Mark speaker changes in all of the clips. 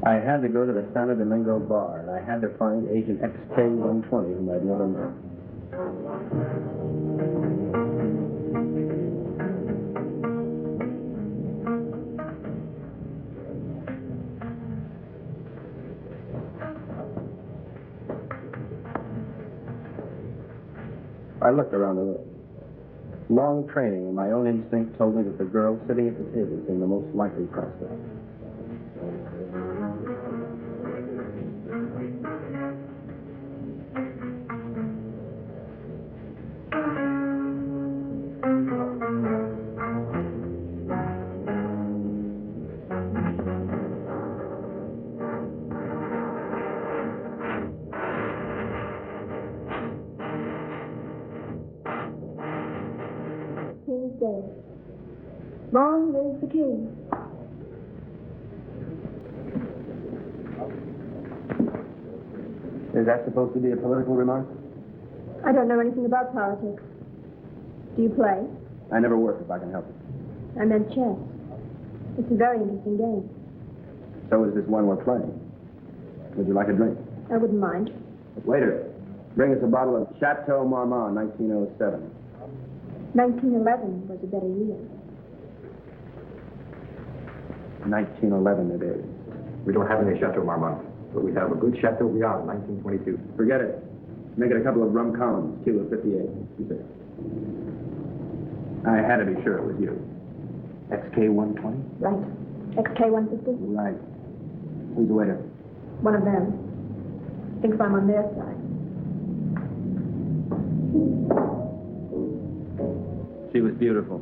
Speaker 1: I had to go to the Santo Domingo bar, and I had to find Agent XK-120, whom I'd never met. I looked around the room. Long training and my own instinct told me that the girl sitting at the table seemed the most likely prospect.
Speaker 2: Long live the king.
Speaker 1: Is that supposed to be a political remark?
Speaker 2: I don't know anything about politics. Do you play?
Speaker 1: I never work if I can help it.
Speaker 2: I meant chess. It's a very interesting game.
Speaker 1: So is this one we're playing. Would you like a drink?
Speaker 2: I wouldn't mind.
Speaker 1: Waiter, bring us a bottle of Chateau Marmont, 1907.
Speaker 2: 1911 was a better year.
Speaker 1: 1911 it is.
Speaker 3: We don't have any Chateau Marmont, but we have a good Chateau Beyond, 1922.
Speaker 1: Forget it. Make it a couple of rum columns, kilo 58. You say. I had to be sure it was you. XK-120?
Speaker 2: Right. XK-150?
Speaker 1: Right. Who's the waiter?
Speaker 2: One of them. Thinks I'm on their side.
Speaker 1: She was beautiful.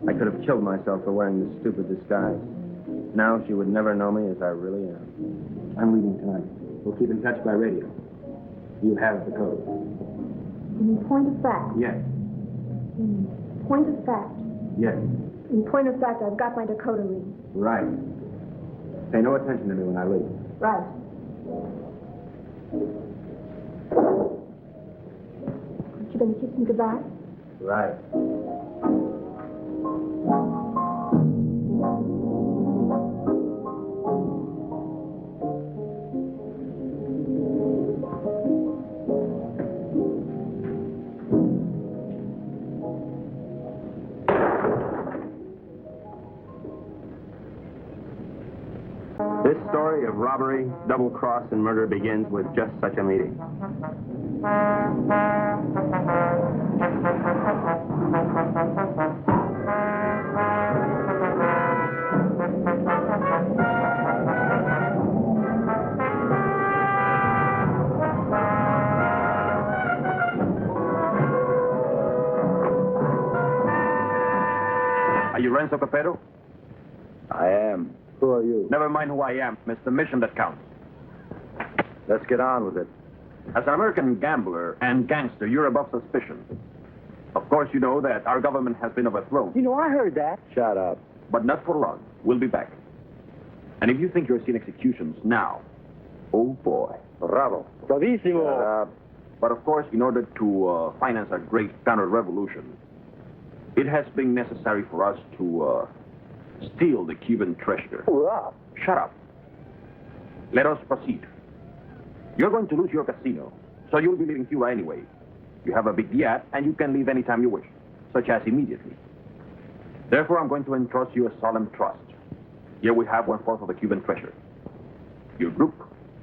Speaker 1: I could have killed myself for wearing this stupid disguise. Now she would never know me as I really am. I'm leaving tonight. We'll keep in touch by radio. You have the code.
Speaker 2: In point of fact?
Speaker 1: Yes.
Speaker 2: In point of fact?
Speaker 1: Yes.
Speaker 2: In point of fact, I've got my decoder ring.
Speaker 1: Right. Pay no attention to me when I leave.
Speaker 2: Right. Aren't you going to kiss me goodbye?
Speaker 1: Right. This story of robbery, double-cross, and murder begins with just such a meeting. Are you Renzo Capetto?
Speaker 4: I am. Who are you?
Speaker 1: Never mind who I am. It's the mission that counts.
Speaker 4: Let's get on with it.
Speaker 1: As an American gambler and gangster, you're above suspicion. Of course, you know that our government has been overthrown.
Speaker 4: You know, I heard that. Shut up.
Speaker 1: But not for long. We'll be back. And if you think you're seeing executions now, oh boy.
Speaker 4: Bravo. Bravissimo.
Speaker 1: But of course, in order to finance our great counter-revolution, it has been necessary for us to steal the Cuban treasure.
Speaker 4: Hurrah.
Speaker 1: Shut up. Let us proceed. You're going to lose your casino, so you'll be leaving Cuba anyway. You have a big yacht, and you can leave any time you wish, such as immediately. Therefore, I'm going to entrust you a solemn trust. Here we have 1/4 of the Cuban treasure. Your group,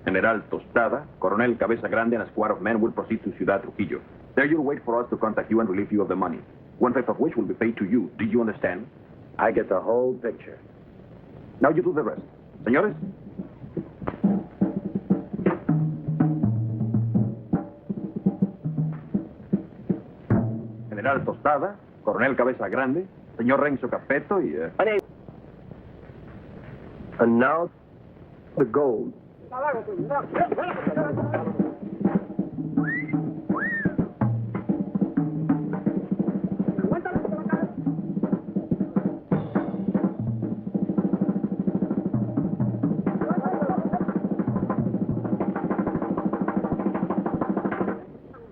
Speaker 1: General Tostada, Coronel Cabeza Grande, and a squad of men will proceed to Ciudad Trujillo. There you'll wait for us to contact you and relieve you of the money, 1/5 of which will be paid to you. Do you understand?
Speaker 4: I get the whole picture.
Speaker 1: Now you do the rest. Señores, General Tostada, Coronel Cabeza Grande, señor Renzo Capeto y...
Speaker 4: And now, the gold.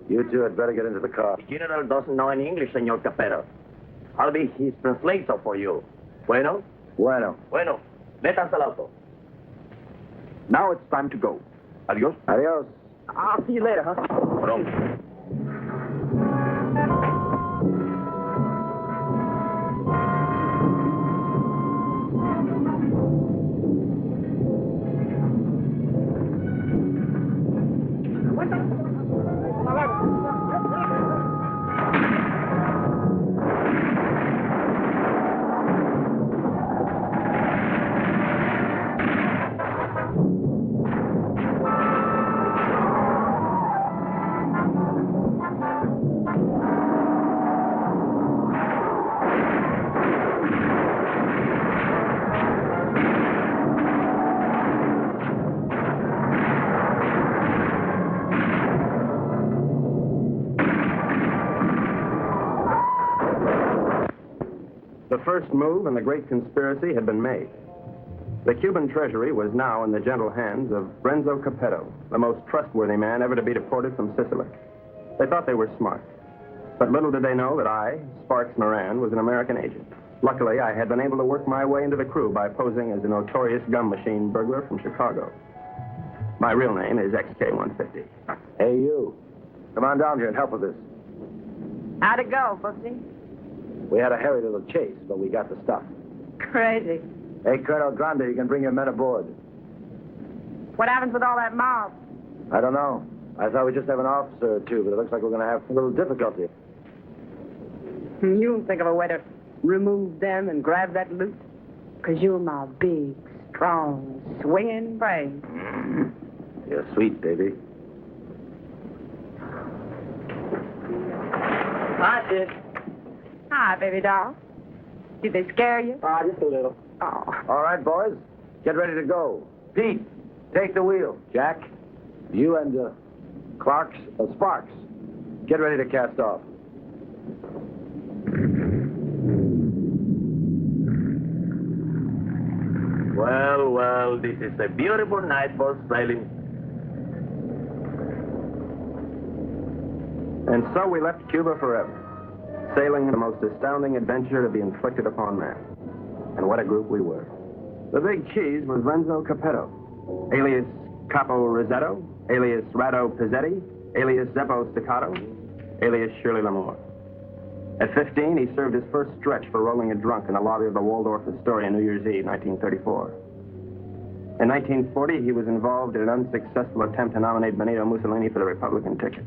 Speaker 4: You two had better get into the car.
Speaker 5: The general doesn't know any English, Senor Capero. I'll be his translator for you. Bueno?
Speaker 4: Bueno.
Speaker 5: Bueno. Métanse al auto.
Speaker 1: Now it's time to go. Adios.
Speaker 4: Adios.
Speaker 5: I'll see you later, huh? Pronto.
Speaker 3: The first move in the great conspiracy had been made. The Cuban treasury was now in the gentle hands of Renzo Capetto, the most trustworthy man ever to be deported from Sicily. They thought they were smart. But little did they know that I, Sparks Moran, was an American agent. Luckily, I had been able to work my way into the crew by posing as a notorious gum machine burglar from Chicago. My real name is XK150.
Speaker 4: Hey, you. Come on down here and help with this.
Speaker 6: How'd it go, Bugsy?
Speaker 4: We had a hairy little chase, but we got the stuff.
Speaker 6: Crazy.
Speaker 4: Hey, Colonel Grande, you can bring your men aboard.
Speaker 6: What happens with all that mob?
Speaker 4: I don't know. I thought we'd just have an officer or two, but it looks like we're going to have a little difficulty.
Speaker 6: You think of a way to remove them and grab that loot? Because you're my big, strong, swinging brain.
Speaker 4: You're sweet, baby.
Speaker 5: Hi, Sid.
Speaker 6: Hi, baby doll. Did they scare you?
Speaker 5: Just a little.
Speaker 6: Oh.
Speaker 4: All right, boys. Get ready to go. Pete, take the wheel. Jack, you and Sparks, get ready to cast off.
Speaker 5: Well, this is a beautiful night for sailing.
Speaker 3: And so we left Cuba forever, sailing the most astounding adventure to be inflicted upon man. And what a group we were. The big cheese was Renzo Capetto, alias Capo Rosetto, alias Rado Pizzetti, alias Zeppo Staccato, alias Shirley Lamore. At 15, he served his first stretch for rolling a drunk in the lobby of the Waldorf Astoria New Year's Eve, 1934. In 1940, he was involved in an unsuccessful attempt to nominate Benito Mussolini for the Republican ticket.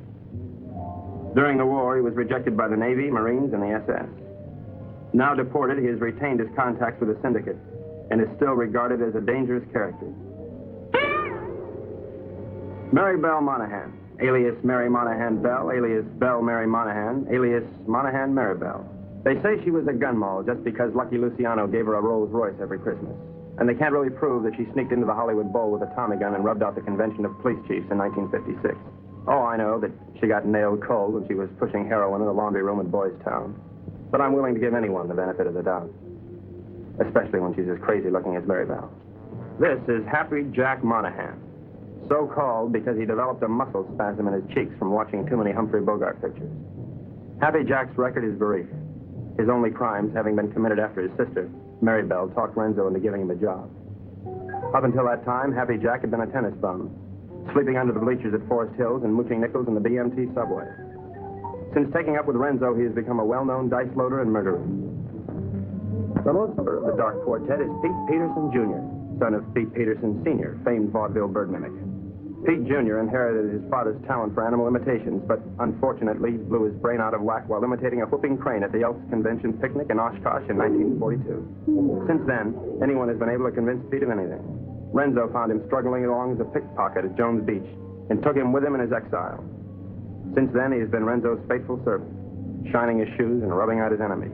Speaker 3: During the war, he was rejected by the Navy, Marines, and the SS. Now deported, he has retained his contacts with the syndicate and is still regarded as a dangerous character. Mary Bell Monahan, alias Mary Monahan Bell, alias Bell Mary Monahan, alias Monahan Mary Bell. They say she was a gun moll just because Lucky Luciano gave her a Rolls Royce every Christmas. And they can't really prove that she sneaked into the Hollywood Bowl with a Tommy gun and rubbed out the convention of police chiefs in 1956. Oh, I know that she got nailed cold when she was pushing heroin in the laundry room at Boys Town. But I'm willing to give anyone the benefit of the doubt, especially when she's as crazy looking as Mary Bell. This is Happy Jack Monahan, so called because he developed a muscle spasm in his cheeks from watching too many Humphrey Bogart pictures. Happy Jack's record is brief, his only crimes having been committed after his sister, Mary Bell, talked Renzo into giving him a job. Up until that time, Happy Jack had been a tennis bum, sleeping under the bleachers at Forest Hills and mooching nickels in the BMT subway. Since taking up with Renzo, he has become a well-known dice loader and murderer. The most of the Dark Quartet is Pete Peterson, Jr., son of Pete Peterson, Sr., famed vaudeville bird mimic. Pete Jr. inherited his father's talent for animal imitations, but unfortunately blew his brain out of whack while imitating a whooping crane at the Elks Convention picnic in Oshkosh in 1942. Since then, anyone has been able to convince Pete of anything. Renzo found him struggling along as a pickpocket at Jones Beach and took him with him in his exile. Since then, he has been Renzo's faithful servant. shining his shoes and rubbing out his enemies.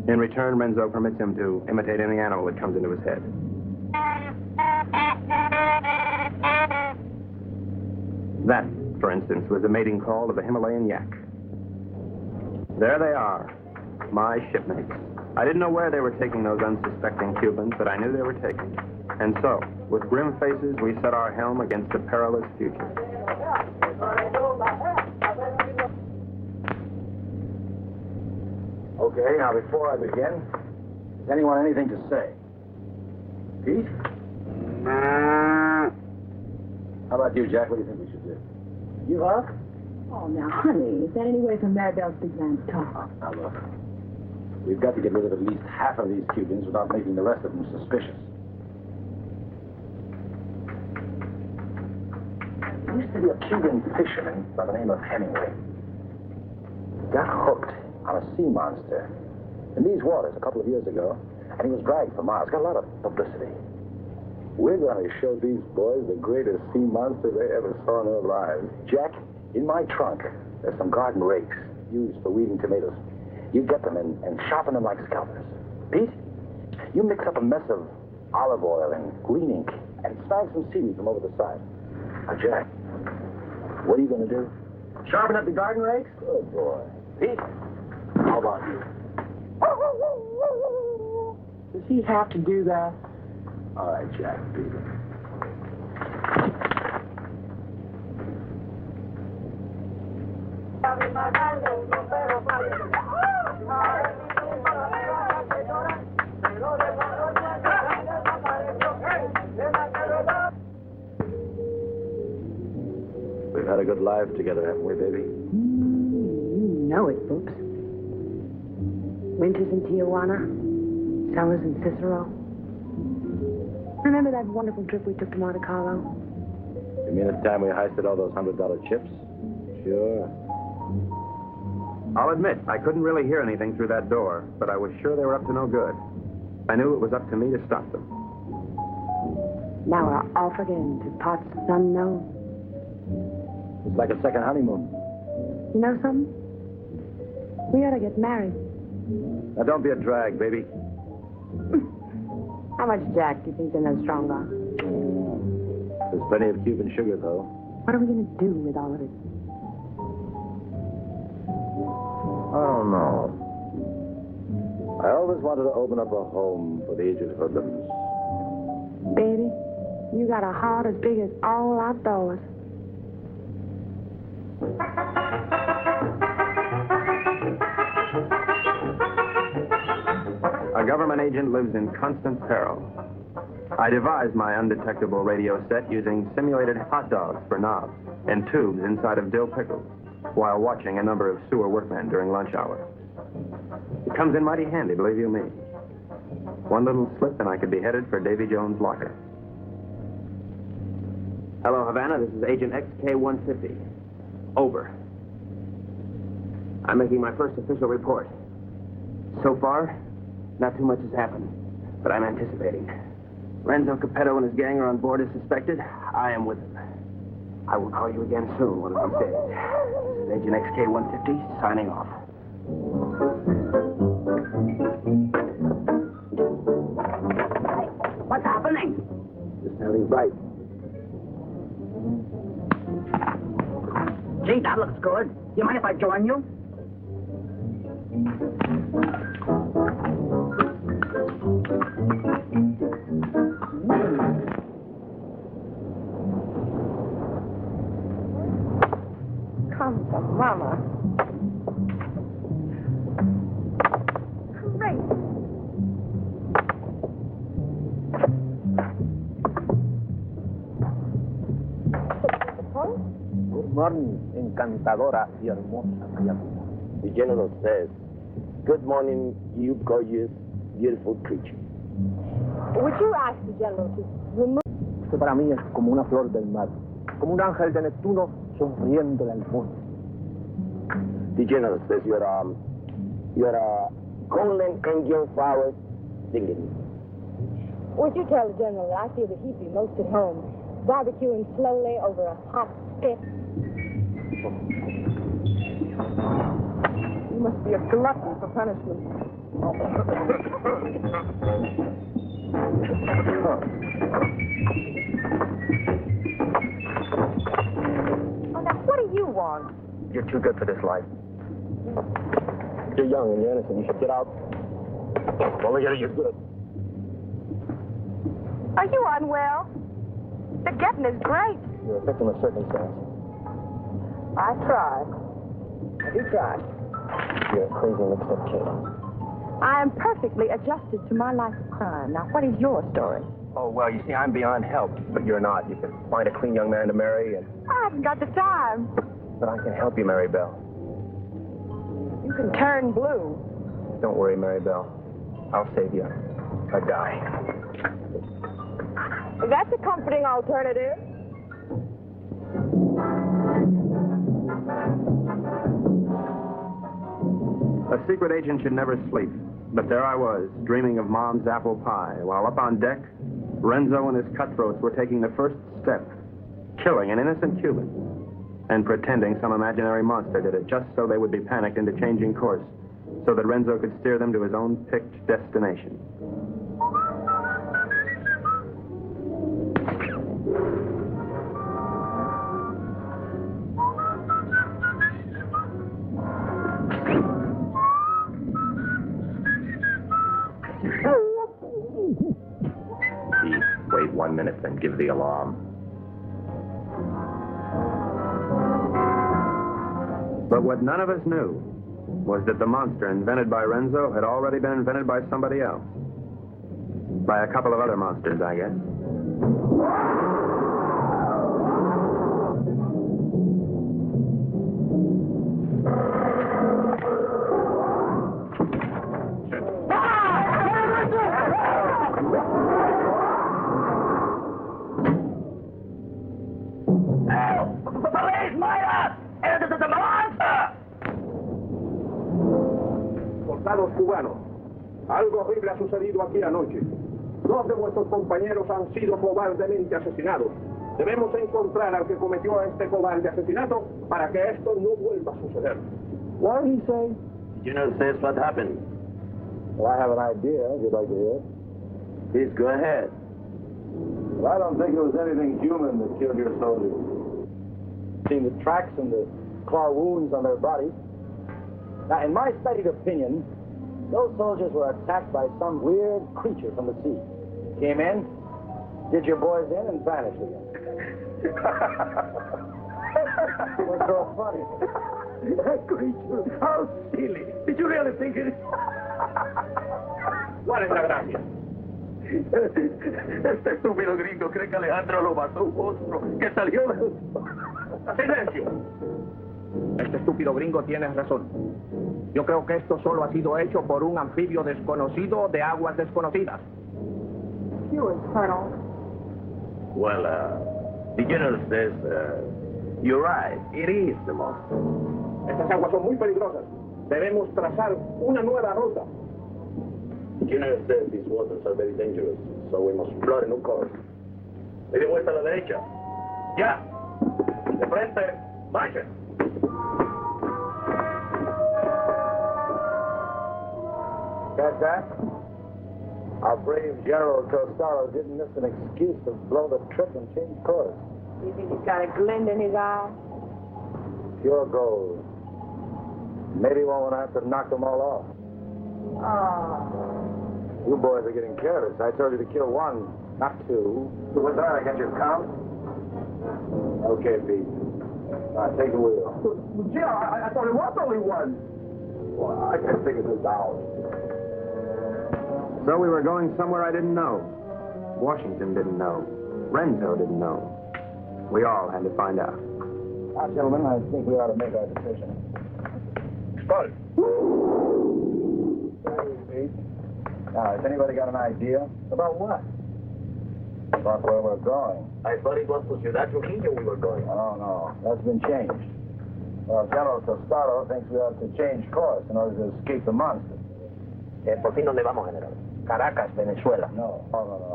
Speaker 3: In return, Renzo permits him to imitate any animal that comes into his head. That, for instance, was the mating call of the Himalayan yak. There they are, my shipmates. I didn't know where they were taking those unsuspecting Cubans, but I knew they were taking. And so, with grim faces, we set our helm against the perilous future.
Speaker 4: Okay, now before I begin, has anyone anything to say? Pete? How about you, Jack? What do you think we should do? Give up?
Speaker 7: Oh, now, honey, is that any way for Maribel's big man to talk?
Speaker 4: Now, look. We've got to get rid of at least half of these Cubans without making the rest of them suspicious. There used to be a Cuban fisherman by the name of Hemingway. He got hooked on a sea monster in these waters a couple of years ago, and he was dragged for miles. Got a lot of publicity. We're going to show these boys the greatest sea monster they ever saw in their lives. Jack, in my trunk, there's some garden rakes used for weeding tomatoes. You get them and sharpen them like scalpers. Pete, you mix up a mess of olive oil and green ink and snag some seaweed from over the side. Now, Jack, what are you going to do? Sharpen up the garden rakes? Good boy. Pete, how about you?
Speaker 6: Does he have to do that?
Speaker 4: All right, Jack, Pete. We've had a good life together, haven't we, baby?
Speaker 6: You know it, Boops. Winters in Tijuana, summers in Cicero. Remember that wonderful trip we took to Monte Carlo?
Speaker 4: You mean at the time we heisted all those $100 chips? Sure.
Speaker 3: I'll admit, I couldn't really hear anything through that door, but I was sure they were up to no good. I knew it was up to me to stop them.
Speaker 6: Now we're off again to parts unknown.
Speaker 4: It's like a second honeymoon.
Speaker 6: You know something? We ought to get married.
Speaker 3: Now, don't be a drag, baby.
Speaker 6: How much Jack do you think in that strong arm?
Speaker 4: There's plenty of Cuban sugar, though.
Speaker 6: What are we going to do with all of it?
Speaker 4: I don't know. I always wanted to open up a home for the aged hoodlums.
Speaker 6: Baby, you got a heart as big as all outdoors.
Speaker 3: A government agent lives in constant peril. I devised my undetectable radio set using simulated hot dogs for knobs and tubes inside of dill pickles while watching a number of sewer workmen during lunch hour. It comes in mighty handy, believe you me. One little slip and I could be headed for Davy Jones' locker.
Speaker 1: Hello, Havana. This is Agent XK-150. Over. I'm making my first official report. So far, not too much has happened, but I'm anticipating. Renzo Capetto and his gang are on board as suspected. I am with them. I will call you again soon, one of these days. This is Agent XK-150, signing off.
Speaker 6: What's happening?
Speaker 4: Just having right.
Speaker 6: Gee, that looks good. You mind if I join you? Come to Mama. Great.
Speaker 8: Good morning, encantadora y hermosa criatura.
Speaker 5: The general says, good morning, you gorgeous, beautiful creature.
Speaker 2: Would you ask the general to remove...
Speaker 8: Usted para mí es como una flor del mar, como un ángel de Neptuno sonriéndole al mundo.
Speaker 5: The general says you're a golden angel flower singing.
Speaker 2: Would you tell the general that I feel that he'd be most at home, barbecuing slowly over a hot spit?
Speaker 6: You must be a glutton for punishment.
Speaker 2: Oh, now, what do you want?
Speaker 3: You're too good for this life.
Speaker 8: You're young and you're innocent. You should get out.
Speaker 3: Well, look at it, you're good.
Speaker 2: Are you unwell? The getting is great.
Speaker 8: You're a victim of circumstance.
Speaker 2: I tried. You tried.
Speaker 8: You're a crazy mixed-up kid.
Speaker 2: I am perfectly adjusted to my life of crime. Now, what is your story?
Speaker 3: Oh, well, you see, I'm beyond help, but you're not. You can find a clean young man to marry, and...
Speaker 2: I haven't got the time.
Speaker 3: But I can help you, Mary Bell.
Speaker 2: You can turn blue.
Speaker 3: Don't worry, Mary Bell. I'll save you a guy.
Speaker 2: That's a comforting alternative.
Speaker 3: A secret agent should never sleep. But there I was, dreaming of Mom's apple pie, while up on deck, Renzo and his cutthroats were taking the first step, killing an innocent Cuban, and pretending some imaginary monster did it, just so they would be panicked into changing course, so that Renzo could steer them to his own picked destination.
Speaker 5: Wait 1 minute, then give the alarm.
Speaker 3: But what none of us knew was that the monster invented by Renzo had already been invented by somebody else. By a couple of other monsters, I guess.
Speaker 8: Soldados cubanos, algo horrible ha sucedido aquí anoche. 2 de vuestros compañeros han sido cobardemente asesinados. Debemos encontrar al que cometió este cobarde asesinato para que esto no vuelva a suceder.
Speaker 9: What did he say?
Speaker 5: General says what happened.
Speaker 9: Well, I have an idea, if you'd like to hear it.
Speaker 5: Please go ahead.
Speaker 9: Well, I don't think it was anything human that killed your soldiers. Seen the tracks and the claw wounds on their bodies. Now, in my studied opinion, those soldiers were attacked by some weird creature from the sea. Came in, did your boys in, and vanished again. What's so funny?
Speaker 8: That creature, how silly. Did you really think it? ¿Cuál es la gracia? Este estúpido gringo cree que Alejandro lo mató un monstruo que salió de... ¡Silencio! Este estúpido gringo tiene razón. Yo creo que esto solo ha sido hecho por un anfibio desconocido de aguas desconocidas.
Speaker 2: Yours, Colonel.
Speaker 5: Well, the general says, you're right. It is the monster.
Speaker 8: Estas aguas son muy peligrosas. Debemos trazar una nueva ruta.
Speaker 5: The general says these waters are very dangerous, so we must plot a new course. Media vuelta a la derecha. Ya. De frente. Marchen.
Speaker 9: Got that? Our brave General Costello didn't miss an excuse to blow the trip and change course.
Speaker 2: You think he's got a glint in his eye?
Speaker 9: Pure gold. Maybe one will have to knock them all off.
Speaker 2: Oh.
Speaker 9: You boys are getting careless. I told you to kill 1, not 2.
Speaker 3: So what's that? I got your count?
Speaker 9: Okay, Pete. All right, take the wheel.
Speaker 8: Jim, I thought it was only 1.
Speaker 9: Well, I can't figure this out.
Speaker 3: So we were going somewhere I didn't know. Washington didn't know. Renzo didn't know. We all had to find out.
Speaker 9: Now, gentlemen, I think we ought to make our decision.
Speaker 8: Spud.
Speaker 9: Now, has anybody got an idea? About what? About where we're going.
Speaker 5: I thought it was to Ciudad Trujillo we were going.
Speaker 9: Oh, no. That's been changed. Well, General Costello thinks we ought to change course in order to escape the monster.
Speaker 5: ¿Por fin dónde vamos, General? Caracas, Venezuela.
Speaker 9: No.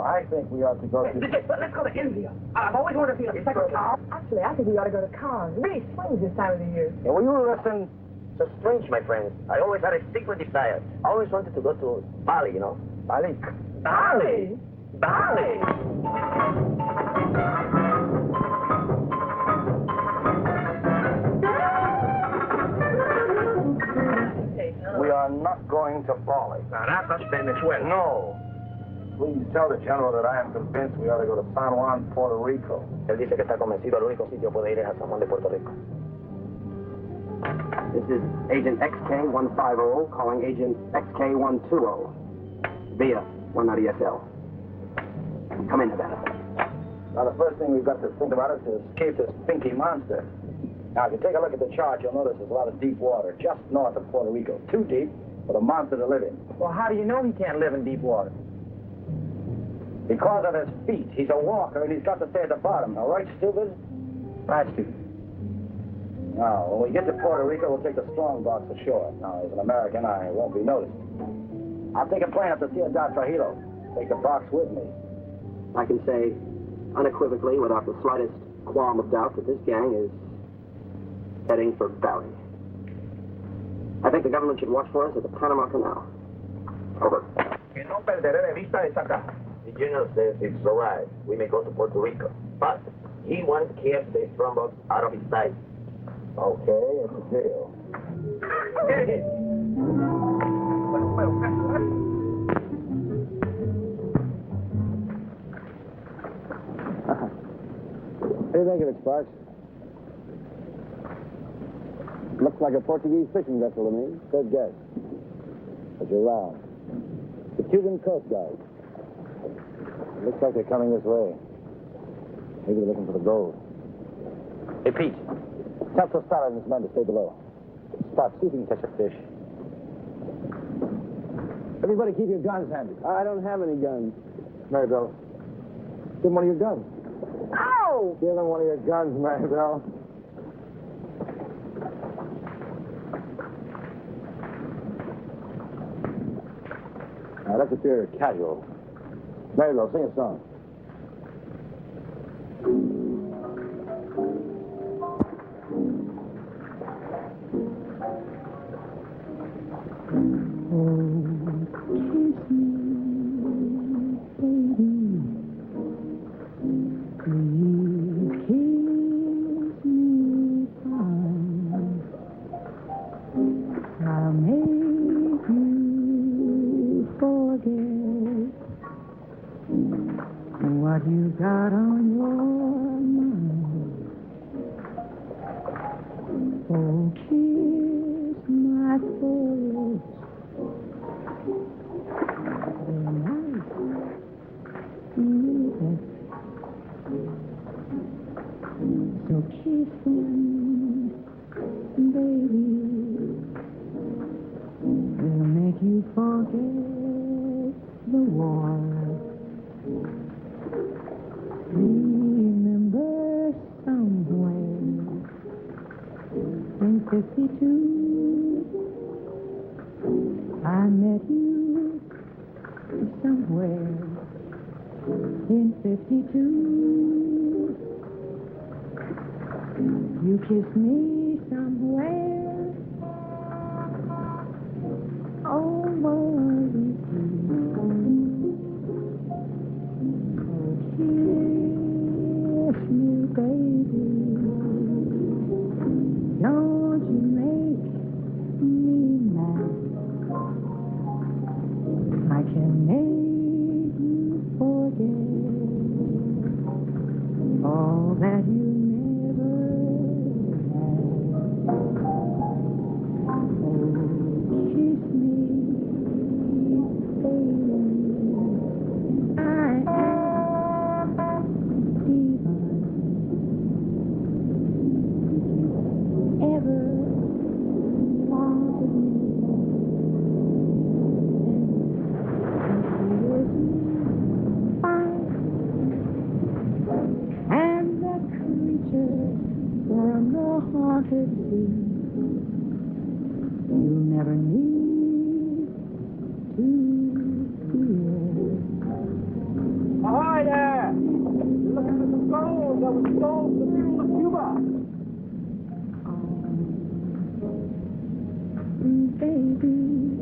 Speaker 9: I think we ought to go to...
Speaker 8: Let's go to India. I've always wanted to see a second car.
Speaker 2: Actually, I think we ought to go to Cannes. It really swings this time of the year.
Speaker 9: Yeah, will you listen?
Speaker 8: So strange, my friend. I always had a secret desire. I always wanted to go to Bali, you know.
Speaker 4: Bali?
Speaker 8: Bali! Bali!
Speaker 4: We are not going to Bali.
Speaker 8: Caracas, Venezuela.
Speaker 4: No. Please tell the general that I am convinced we ought to go to San Juan, Puerto Rico.
Speaker 8: Él dice que está convencido, el único sitio puede ir es a San Juan de Puerto Rico.
Speaker 3: This is Agent XK150 calling Agent XK120 via 190SL. Come in, Havana.
Speaker 4: Now, the first thing we've got to think about is to escape this pinky monster. Now, if you take a look at the chart, you'll notice there's a lot of deep water just north of Puerto Rico. Too deep for the monster to live in.
Speaker 8: Well, how do you know he can't live in deep water?
Speaker 4: Because of his feet. He's a walker, and he's got to stay at the bottom. All right, stupid?
Speaker 8: Right, stupid.
Speaker 4: Now, when we get to Puerto Rico, we'll take the strong box ashore. Now, as an American, I won't be noticed. I'll take a plane up to Ciudad Trujillo. Take the box with me.
Speaker 3: I can say unequivocally, without the slightest qualm of doubt, that this gang is heading for Bali. I think the government should watch for us at the Panama Canal. Over.
Speaker 8: Que no perderé de vista esa caja. The general says it's all right. We may go to Puerto Rico. But he wants to keep the strongbox out of his sight.
Speaker 4: Okay, it's a deal.
Speaker 9: What do you think of it, Sparks? Looks like a Portuguese fishing vessel to me. Good guess. But you're wrong. The Cuban Coast Guard. Looks like they're coming this way. Maybe they're looking for the gold. Hey, Pete. Tell Tostada and his men to stay below. Sparks, see if you can catch a fish. Everybody keep your guns handy. I don't have any guns. Maribel, give him one of your guns.
Speaker 2: Ow!
Speaker 9: Give him one of your guns, Maribel. Now, let's appear casual. Maribel, sing a song.
Speaker 10: What you got on your mind? Oh, kiss my forehead. So kiss them, baby. They'll make you forget the war. Remember somewhere in 52 I met you somewhere in 52 you kissed me somewhere over the kiss me, baby. Don't you make me mad. I can make you forget all that you never had. Oh, kiss me, baby. I am divine. Ever wanted me, and fine, and the creature from the haunted sea. You'll never need to fear.
Speaker 9: Ahoy there! You're looking for some gold that was stolen from the people of Cuba.
Speaker 10: baby.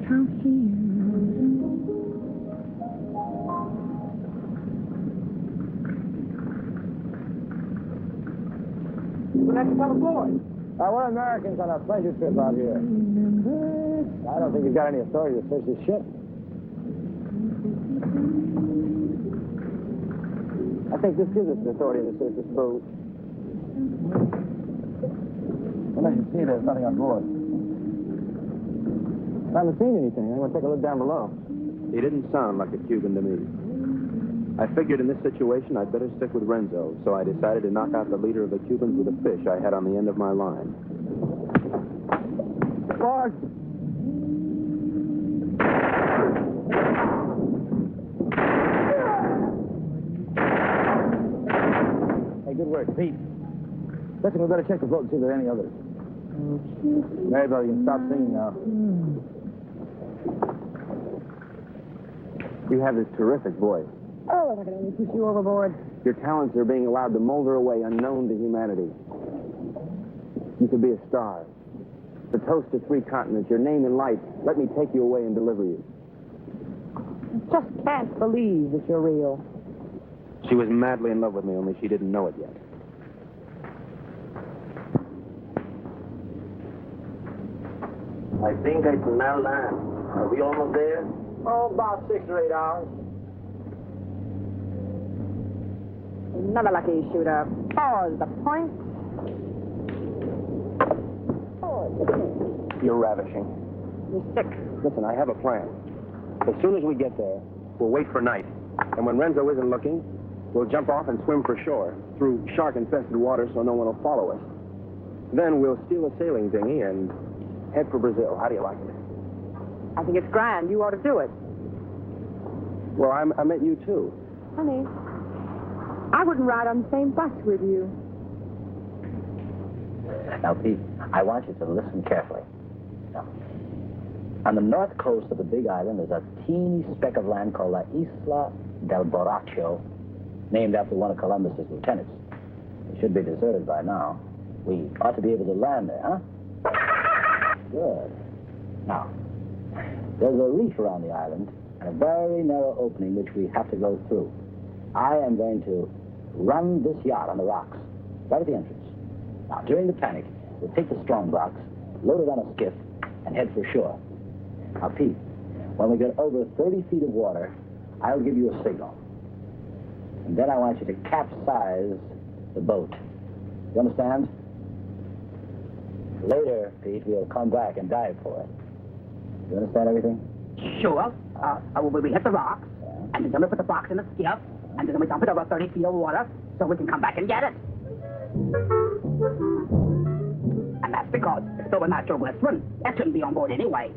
Speaker 10: Come here.
Speaker 9: Well, that's come aboard. We're Americans on a pleasure trip out here. I don't think you've got any authority to search this ship. I think this gives us the authority to search this boat. Well, I can see there's nothing on board. I haven't seen anything. I'm going to take a look down below.
Speaker 3: He didn't sound like a Cuban to me. I figured in this situation I'd better stick with Renzo, so I decided to knock out the leader of the Cubans with a fish I had on the end of my line.
Speaker 9: Board! Hey, good work, Pete. Listen, we better check the boat and see if there are any others. Maribel, you can stop singing now.
Speaker 3: You have this terrific voice.
Speaker 2: Oh, if I could only push you overboard.
Speaker 3: Your talents are being allowed to molder away unknown to humanity. You could be a star. The toast of 3 continents, your name in lights. Let me take you away and deliver you.
Speaker 2: I just can't believe that you're real.
Speaker 3: She was madly in love with me, only she didn't know it yet.
Speaker 5: I think I smell land. Are we almost there?
Speaker 9: Oh, about 6 or 8 hours.
Speaker 2: Another lucky shooter. Pause the point.
Speaker 3: You're ravishing.
Speaker 2: You're sick.
Speaker 3: Listen, I have a plan. As soon as we get there, we'll wait for night. And when Renzo isn't looking, we'll jump off and swim for shore through shark-infested water so no one will follow us. Then we'll steal a sailing dinghy and head for Brazil. How do you like it?
Speaker 2: I think it's grand. You ought to do it.
Speaker 3: Well, I met you, too.
Speaker 2: Honey, I wouldn't ride on the same bus with you.
Speaker 4: Now, Pete, I want you to listen carefully. Now, on the north coast of the Big Island, there's a teeny speck of land called La Isla del Borracho, named after one of Columbus's lieutenants. It should be deserted by now. We ought to be able to land there, huh? Good. Now, there's a reef around the island and a very narrow opening which we have to go through. I am going to run this yacht on the rocks, right at the entrance. Now, during the panic, we'll take the strong box, load it on a skiff, and head for shore. Now, Pete, when we get over 30 feet of water, I'll give you a signal. And then I want you to capsize the boat. You understand? Later, Pete, we'll come back and dive for it. You understand everything?
Speaker 6: Sure. We hit the rocks, and then we put the box in the skiff, and then we dump it over 30 feet of water so we can come back and get it. And that's because it's supernatural glycerin. That shouldn't be on board anyway.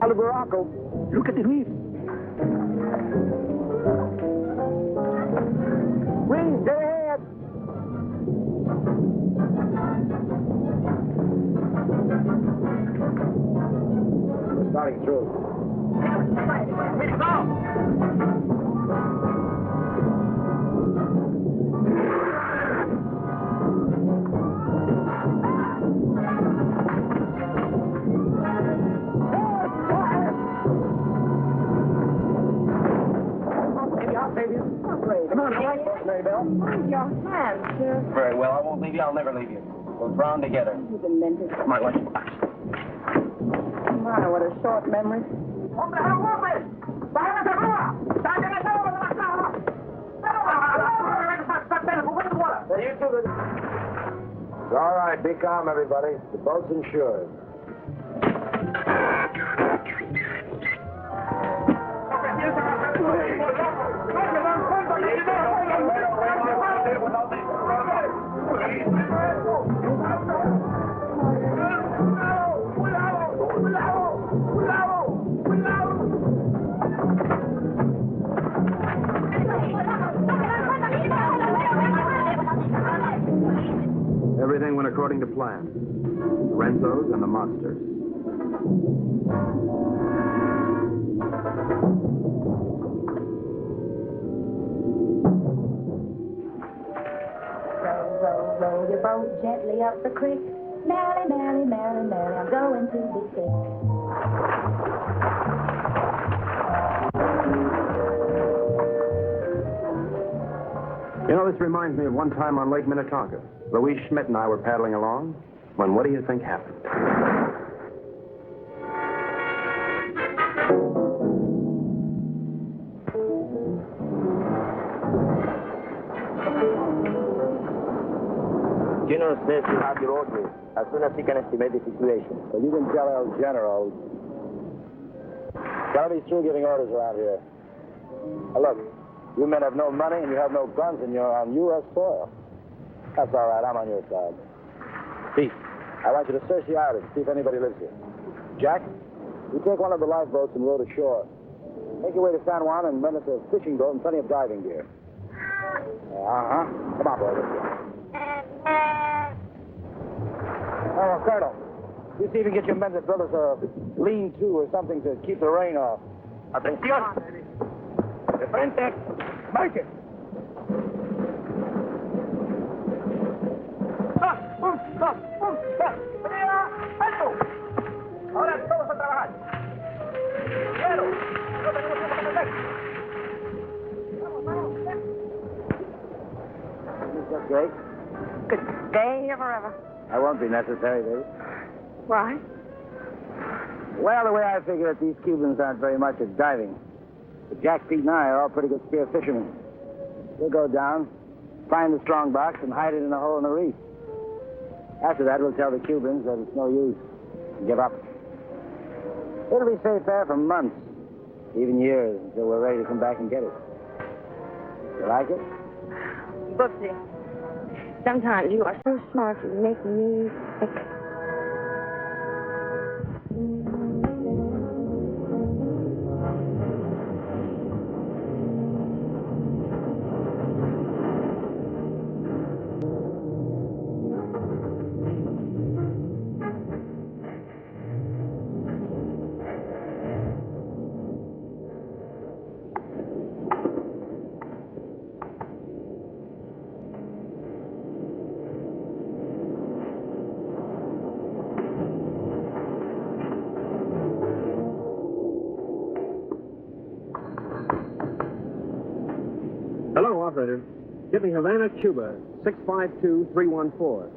Speaker 9: Hello, Baracco.
Speaker 6: Look at the reef.
Speaker 9: Wings, dead ahead. We're starting through.
Speaker 6: Ready to go.
Speaker 9: Come on, Maribel.
Speaker 2: Mind your hands, sir.
Speaker 3: Very well. I won't leave you. I'll never leave you. We'll drown together.
Speaker 2: You demented.
Speaker 3: My lunchbox.
Speaker 2: My, what a short memory.
Speaker 9: It's all right. Be calm, everybody. The boat's insured.
Speaker 3: Everything went according to plan. Renzo's and the monsters.
Speaker 10: Row your boat gently up the creek.
Speaker 7: Merrily, merrily, merrily, merrily, I'm going to be sick.
Speaker 3: You know, this reminds me of one time on Lake Minnetonka. Louise Schmidt and I were paddling along when what do you think happened?
Speaker 5: General says you have your orders as soon as he can estimate the situation.
Speaker 9: Well, you can tell El General. Tell him he's through giving orders around here. Now, look, you men have no money and you have no guns and you're on U.S. soil. That's all right. I'm on your side. Pete, I want you to search the island, see if anybody lives here. Jack, you take one of the lifeboats and row to shore. Make your way to San Juan and rent us a fishing boat and plenty of diving gear. Uh-huh. Come on, boy. Let's go. Oh, Colonel, you see if you can get your men to build us a lean-to or something to keep the rain off.
Speaker 5: Atención. De frente. Marche. ¡Alto! Ahora todos a trabajar. Quiero. No tenemos tiempo que perder. Vamos, vamos.
Speaker 9: Mr. Gay?
Speaker 6: Good day or forever.
Speaker 9: That won't be necessary, baby.
Speaker 6: Why?
Speaker 9: Well, the way I figure it, these Cubans aren't very much at diving. But Jack, Pete, and I are all pretty good spear fishermen. We'll go down, find the strong box, and hide it in a hole in the reef. After that, we'll tell the Cubans that it's no use. Give up. It'll be safe there for months, even years, until we're ready to come back and get it. You like it?
Speaker 2: Booksy, sometimes you are so smart you make me sick.
Speaker 3: Hello, operator. Get me Havana, Cuba, 652314.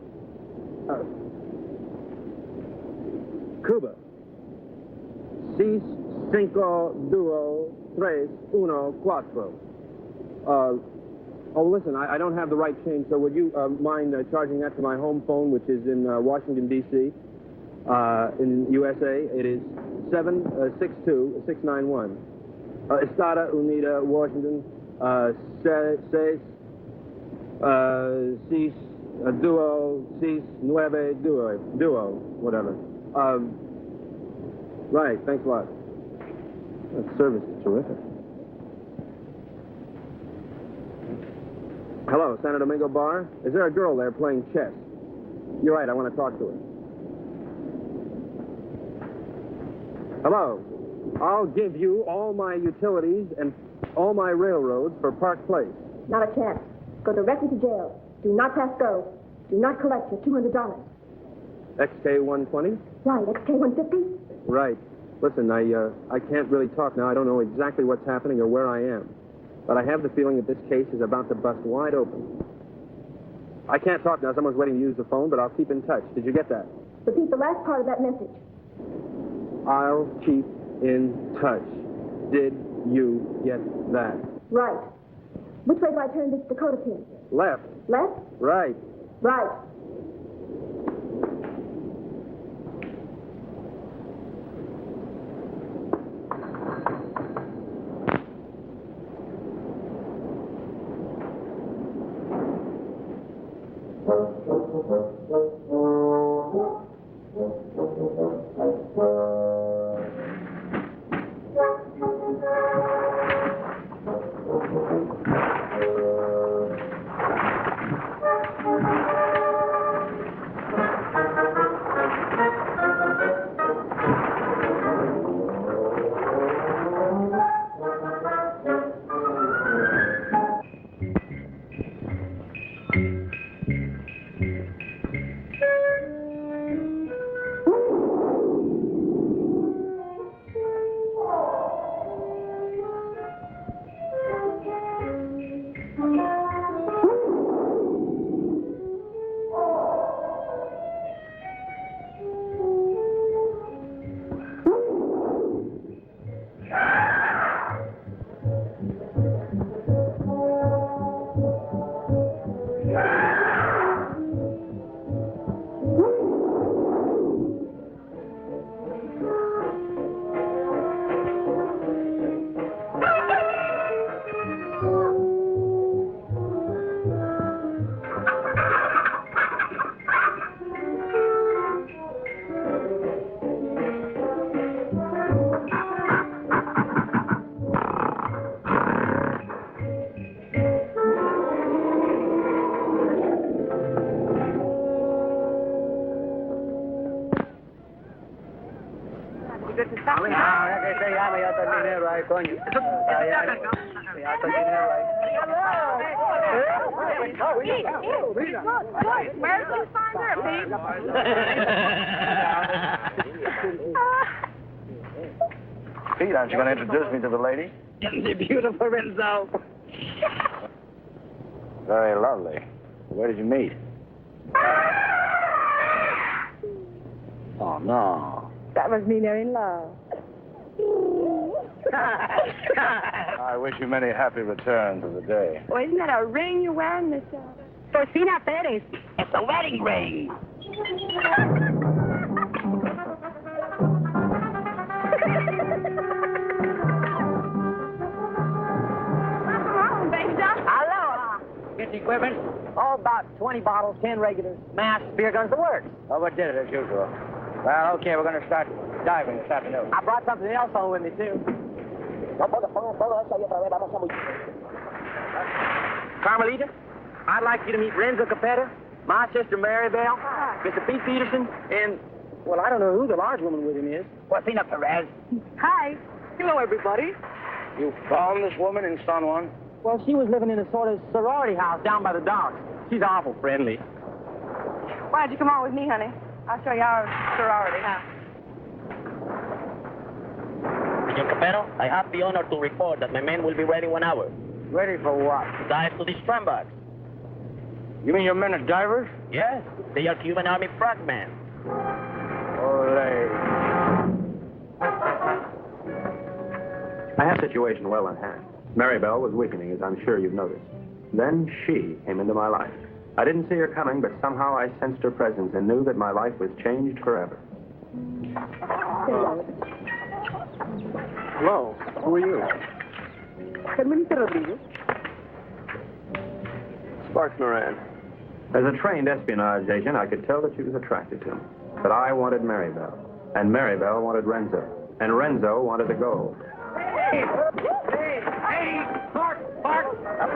Speaker 3: Cuba. 6, 5, 2, 3, 1, 4. Oh, listen, I don't have the right change, so would you mind charging that to my home phone, which is in Washington, D.C., in USA? It is 762-691. Estada Unida, Washington, 6, 2, 6, 9, whatever. Right, thanks a lot. That service is terrific. Hello, Santo Domingo Bar? Is there a girl there playing chess? You're right, I want to talk to her. Hello. I'll give you all my utilities and all my railroads for Park Place.
Speaker 11: Not a chance. Go directly to jail. Do not pass go. Do not collect your $200.
Speaker 3: XK-120?
Speaker 11: Right, XK-150?
Speaker 3: Right. Listen, I can't really talk now. I don't know exactly what's happening or where I am. But I have the feeling that this case is about to bust wide open. I can't talk now. Someone's waiting to use the phone, but I'll keep in touch. Did you get that?
Speaker 11: Repeat the last part of that message.
Speaker 3: I'll keep in touch. Did you get that?
Speaker 11: Right. Which way do I turn this Dakota pin?
Speaker 3: Left.
Speaker 11: Left?
Speaker 3: Right.
Speaker 11: Right.
Speaker 12: coño.
Speaker 6: Where's the sponsor, Pete?
Speaker 9: Pete, aren't you going to introduce me to the lady?
Speaker 12: Isn't she beautiful, Renzo?
Speaker 9: Very lovely. Where did you meet? Oh, no.
Speaker 2: That must mean they're in love.
Speaker 9: I wish you many happy returns of the day.
Speaker 2: Well, isn't that a ring you're wearing, Miss Rosina Perez?
Speaker 12: It's a wedding ring.
Speaker 6: Hello.
Speaker 12: Get the equipment? Oh, about 20 bottles, 10 regulars, mass, beer guns, the works.
Speaker 3: Oh, what did it as usual? Well, okay, we're going to start diving this afternoon.
Speaker 12: I brought something else home with me, too. Carmelita, I'd like you to meet Renzo Capetta, my sister Mary Bell, Mr. Pete Peterson, and, well, I don't know who the large woman with him is. Rosina Perez.
Speaker 6: Hi. Hello, everybody.
Speaker 12: You found this woman in San Juan? Well, she was living in a sort of sorority house down by the docks. She's awful friendly.
Speaker 6: Why don't you come on with me, honey? I'll show you our sorority house.
Speaker 13: Senor Capero, I have the honor to report that my men will be ready in 1 hour.
Speaker 12: Ready for what?
Speaker 13: To dive to these strandbacks.
Speaker 12: You mean your men are divers?
Speaker 13: Yes, they are Cuban Army frogmen.
Speaker 12: Ole.
Speaker 3: I have the situation well in hand. Maribel was weakening, as I'm sure you've noticed. Then she came into my life. I didn't see her coming, but somehow I sensed her presence and knew that my life was changed forever.
Speaker 12: Hello. Who are you? Carmelita Rodriguez.
Speaker 3: Sparks Moran. As a trained espionage agent, I could tell that she was attracted to me. But I wanted Maribel, and Maribel wanted Renzo, and Renzo wanted the gold.
Speaker 12: Hey, Park!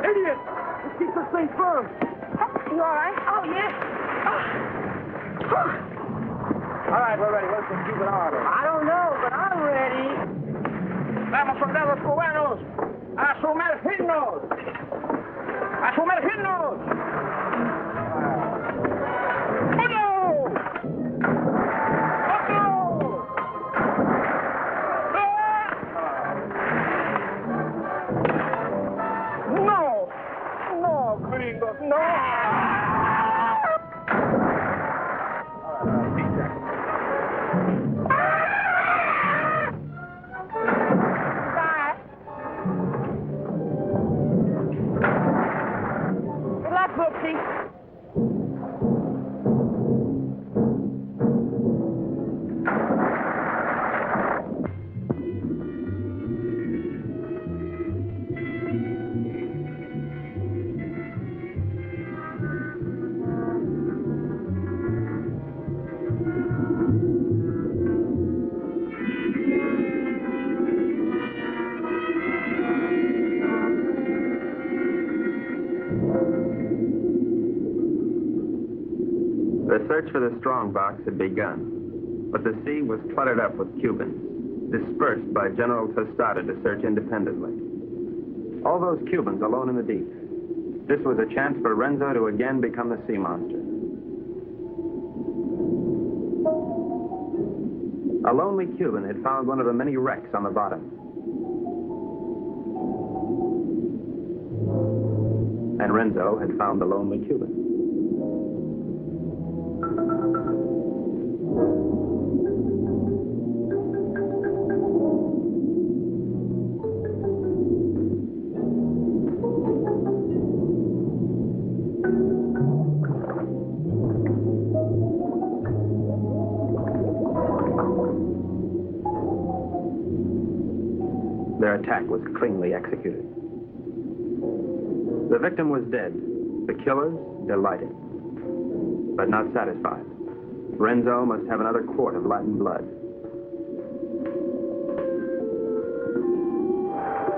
Speaker 12: Idiot! Let's keep this thing firm.
Speaker 6: You all right? Oh, yes.
Speaker 12: All right, we're ready. What's the Cuban order? I don't know, but I'm ready.
Speaker 8: Vamos, soldados cubanos, a sumergirnos. A sumergirnos.
Speaker 3: The search for the strongbox had begun, but the sea was cluttered up with Cubans, dispersed by General Tostada to search independently. All those Cubans alone in the deep. This was a chance for Renzo to again become the sea monster. A lonely Cuban had found one of the many wrecks on the bottom. And Renzo had found the lonely Cuban. Their attack was cleanly executed. The victim was dead. The killers delighted, but not satisfied. Renzo must have another quart of Latin blood.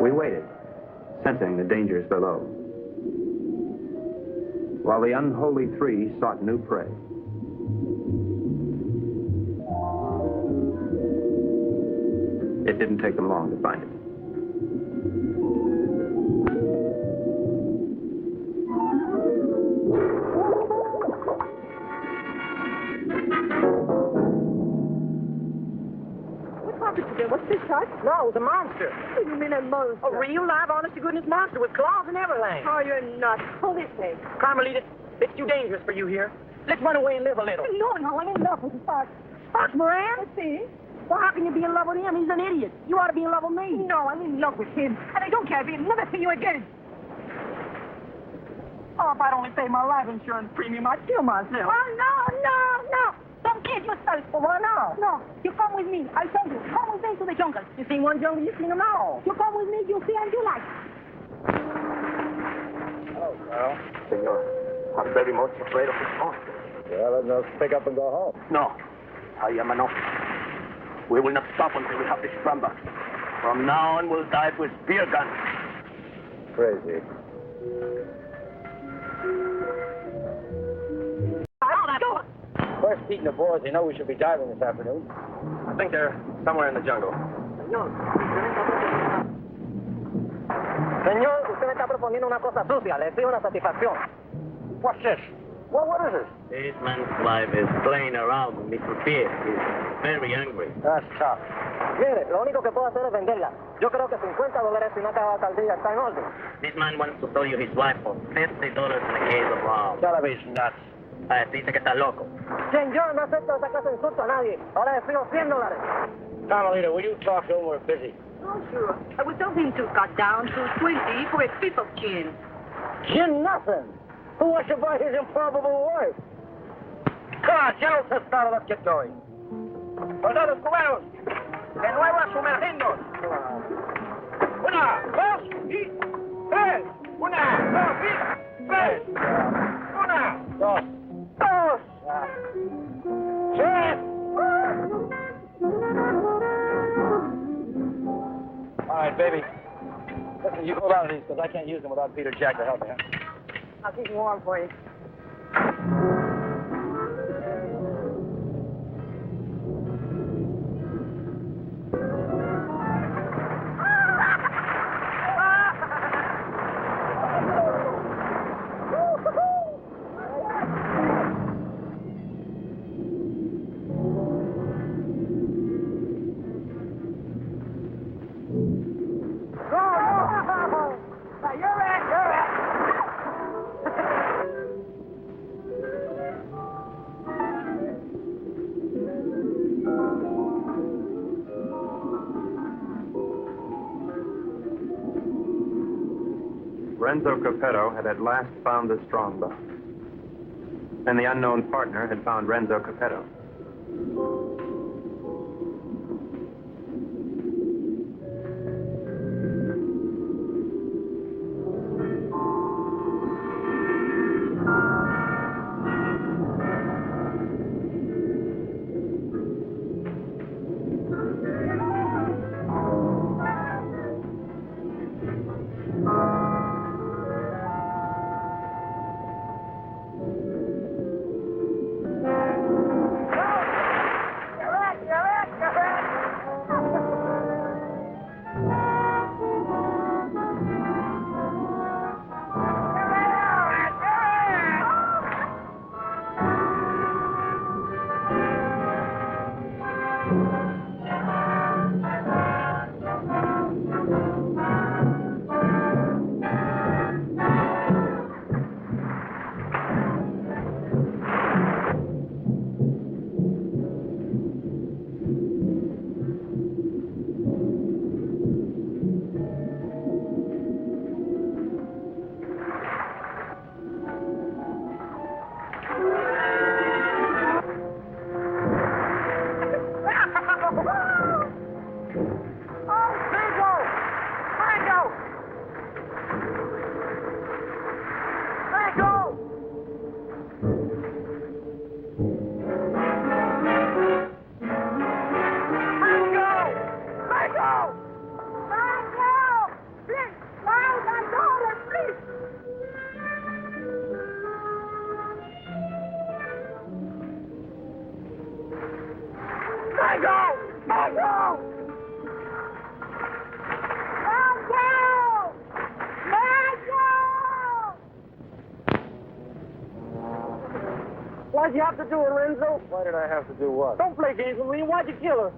Speaker 3: We waited, sensing the dangers below, while the unholy three sought new prey. It didn't take them long to find it.
Speaker 2: fish shark?
Speaker 12: No, it was a monster.
Speaker 2: What do you mean a monster?
Speaker 12: A real live, honest-to-goodness monster with claws and everything.
Speaker 2: Oh, you're nuts. Pull this way.
Speaker 12: Carmelita, it's too dangerous for you here. Let's run away and live a little.
Speaker 2: No, I'm in love with the shark.
Speaker 12: Sparks Moran?
Speaker 2: Let's see.
Speaker 12: Well, how can you be in love with him? He's an idiot. You ought to be in love with me.
Speaker 2: No, I'm in love with him. And I don't care if he'll never see you again.
Speaker 12: Oh, if I'd only paid my life insurance premium, I'd kill myself.
Speaker 2: Oh, no. Don't kid yourself.
Speaker 12: Well, why not?
Speaker 2: No, you come with me. I tell you, come with me to the jungle.
Speaker 12: You seen one jungle, you seen them all.
Speaker 2: You come with me, you'll see and you like.
Speaker 9: Oh, well.
Speaker 8: Senor, I'm very much afraid of this monster.
Speaker 9: Well, let's pick up and go home.
Speaker 8: No, I am enough. We will not stop until we have this scramble. From now on, we'll dive with spear guns.
Speaker 9: Crazy. First, Pete and the boys, they know we should be diving this afternoon.
Speaker 3: I think they're somewhere in the jungle.
Speaker 12: Señor, usted me está proponiendo una cosa sucia. Le pido una satisfacción.
Speaker 9: What's this? Well, what is it?
Speaker 13: This man's life is playing around with Mr. Pierce. He's very angry.
Speaker 9: That's tough.
Speaker 12: Mire, lo único que puedo hacer es venderla. Yo creo que $50 y una caja de alcaldía está en orden.
Speaker 13: This man wants to sell you his wife for $50 in a case of rum.
Speaker 9: Television nuts.
Speaker 13: Dice que está loco.
Speaker 12: Señor, no acepto esa clase de insulto a nadie. Ahora le pido $100.
Speaker 9: Carmelita, will you talk to him? We're busy.
Speaker 2: Oh, sure. I would tell him to cut down to 20 for a fifth of gin.
Speaker 12: Gin nothing. Who wants to buy his improbable wife? Come on, General Testado, let's get going.
Speaker 8: ¡Soldados cubanos! ¡De nuevo a sumergirnos! ¡Una, dos y tres! ¡Una, dos y tres! ¡Una,
Speaker 9: Dos.
Speaker 8: dos! ¡Tres!
Speaker 9: All right, baby. Listen, you hold on to these, because I can't use them without Peter Jack to help me, huh?
Speaker 2: I'll keep him warm for you.
Speaker 3: Renzo Capetto had at last found the strongbow. And the unknown partner had found Renzo Capetto.
Speaker 12: Why'd you have to do it, Renzo?
Speaker 9: Why did I have to do what?
Speaker 12: Don't play games with me. Why'd you kill her?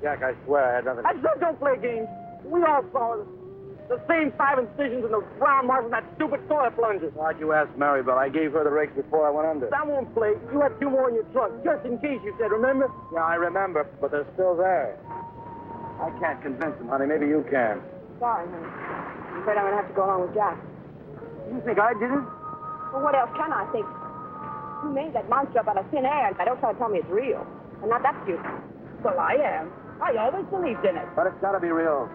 Speaker 9: Jack, I swear I had nothing.
Speaker 12: I said don't play games. We all saw it. The same 5 incisions and the brown marks on that stupid toilet plunger.
Speaker 9: Why'd you ask Maribel? I gave her the rakes before I went under.
Speaker 12: That won't play. You had 2 more in your trunk, just in case, you said, remember?
Speaker 9: Yeah, I remember, but they're still there. I can't convince them, honey. Maybe you can.
Speaker 2: Sorry, honey. I'm afraid I'm going to have to go along with Jack.
Speaker 12: You think I did it?
Speaker 2: Well, what else can I think? You made that monster up out of thin air, and I don't try to tell me it's real. And not that stupid. Well, I am. I always believed in it.
Speaker 9: But it's got to be real.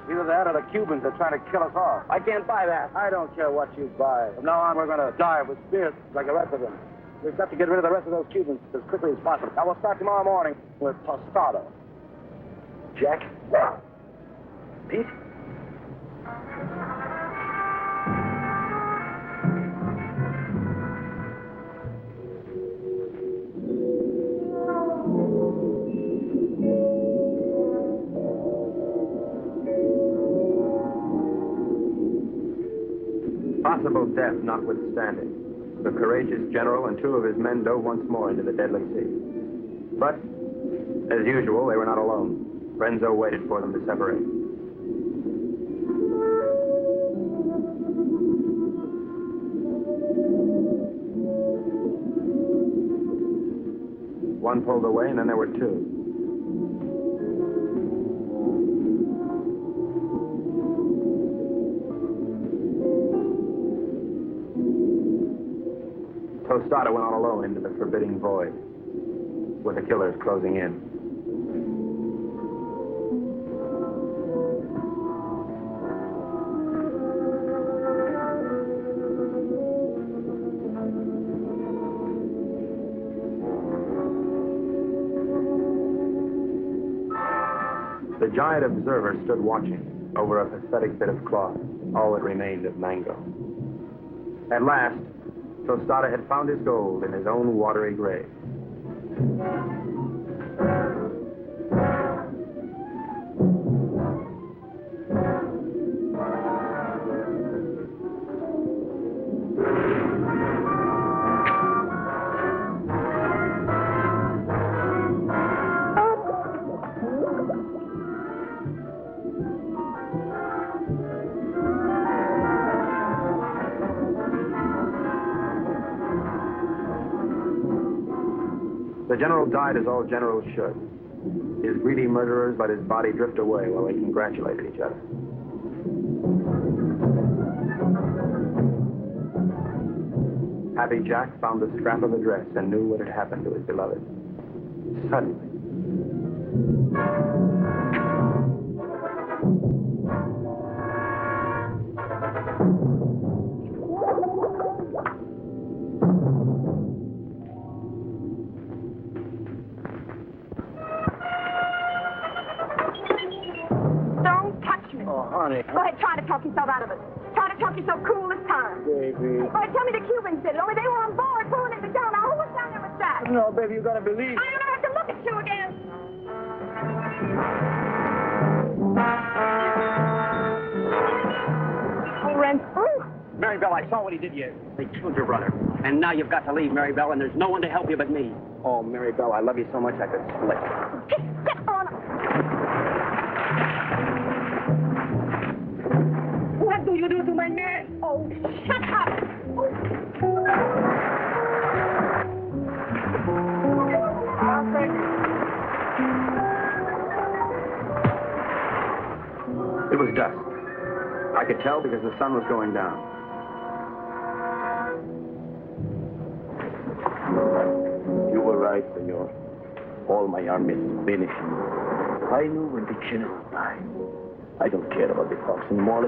Speaker 9: Either that or the Cubans are trying to kill us all.
Speaker 12: I can't buy that.
Speaker 9: I don't care what you buy. From now on, we're going to die with spirits like the rest of them. We've got to get rid of the rest of those Cubans as quickly as possible. Now, we'll start tomorrow morning with Tostado.
Speaker 4: Jack? Pete?
Speaker 3: Possible death notwithstanding, the courageous general and 2 of his men dove once more into the deadly sea. But, as usual, they were not alone. Renzo waited for them to separate. One pulled away, and then there were 2. Tostado went on alone into the forbidding void, with the killers closing in. The giant observer stood watching over a pathetic bit of cloth, all that remained of Mango. At last, Tostado had found his gold in his own watery grave. The general died as all generals should. His greedy murderers let his body drift away while they congratulated each other. Happy Jack found the scrap of a dress and knew what had happened to his beloved. Suddenly.
Speaker 2: Go ahead, try to talk yourself out of it. Try to talk yourself cool this time.
Speaker 9: Baby.
Speaker 2: All right, tell me the Cubans did it. Only they were on board pulling in the down. Now, who was down there with Jack?
Speaker 9: No, baby, you gotta believe.
Speaker 2: I don't have to look at you again. Oh, Ren.
Speaker 12: Maribel, I saw what he did here. They killed your brother. And now you've got to leave, Maribel, and there's no one to help you but me.
Speaker 3: Oh, Maribel, I love you so much I could split.
Speaker 2: Just step on. What do you do to my man? Oh, shut up!
Speaker 3: It was dusk. I could tell because the sun was going down.
Speaker 5: You were right, senor. All my army is finished. I knew when the general died. I don't care about the fox anymore.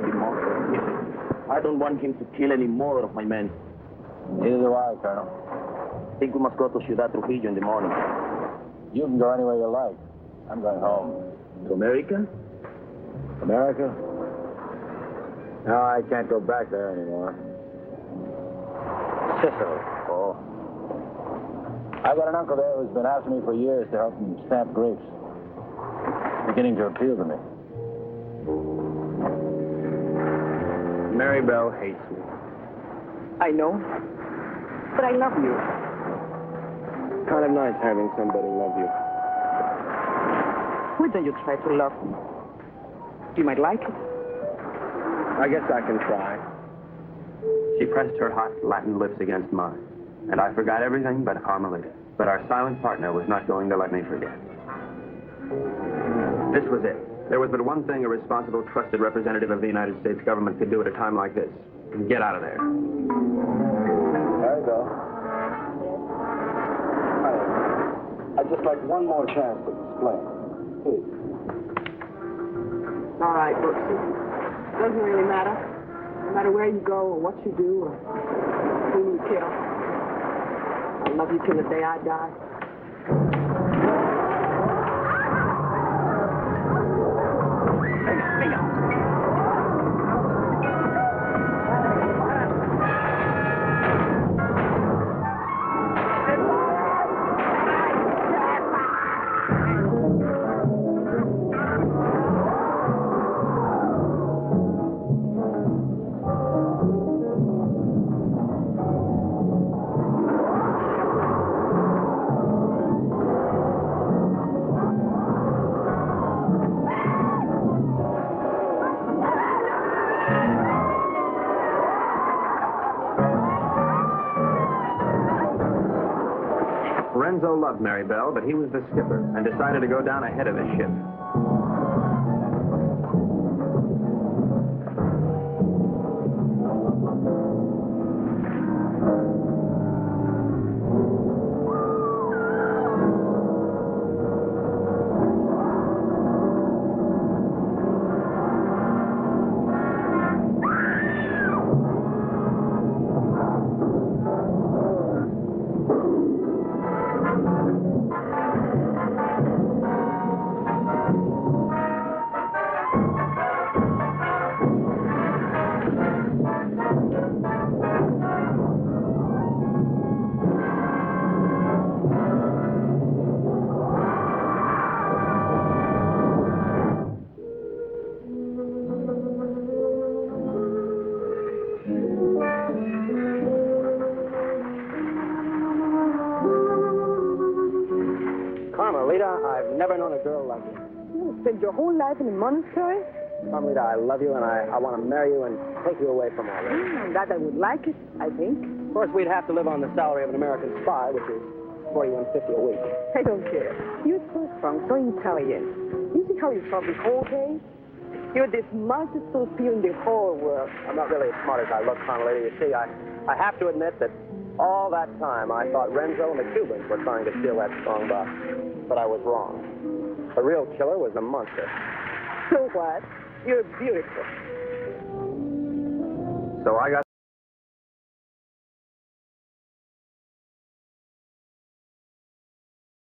Speaker 5: I don't want him to kill any more of my men.
Speaker 4: Neither do I, Colonel.
Speaker 5: I think we must go to Ciudad Trujillo in the morning.
Speaker 4: You can go anywhere you like. I'm going home.
Speaker 5: To America?
Speaker 4: America? No, I can't go back there anymore. Sicily. Oh. I've got an uncle there who's been after me for years to help him stamp grapes. Beginning to appeal to me.
Speaker 3: Maribel hates me.
Speaker 12: I know. But I love you.
Speaker 3: Kind of nice having somebody love you.
Speaker 6: Why don't you try to love me? You might like it.
Speaker 3: I guess I can try. She pressed her hot Latin lips against mine, and I forgot everything but Carmelita. But our silent partner was not going to let me forget. This was it. There was but one thing a responsible, trusted representative of the United States government could do at a time like this. Get out of there.
Speaker 9: There you go. I'd just like one more chance to explain. Please.
Speaker 6: All right, Brooksy. Doesn't really matter. No matter where you go or what you do or who you kill. I'll love you till the day I die.
Speaker 3: Renzo loved Mary Bell, but he was the skipper and decided to go down ahead of his ship.
Speaker 12: Carmelita, I've never known a girl like you.
Speaker 6: You spent your whole life in a monastery?
Speaker 12: Carmelita, I love you, and I want to marry you and take you away from all this.
Speaker 6: That I would like it, I think.
Speaker 12: Of course, we'd have to live on the salary of an American spy, which is $41.50 a week.
Speaker 6: I don't care. You're so strong, so intelligent. You see how you solve this whole case? You're the smartest Filipino in the whole world.
Speaker 12: I'm not really as smart as I look, Carmelita. You see, I have to admit that all that time I thought Renzo and the Cubans were trying to steal that strong box. But I was wrong. The real killer was the monster.
Speaker 6: So what? You're beautiful.
Speaker 3: So I got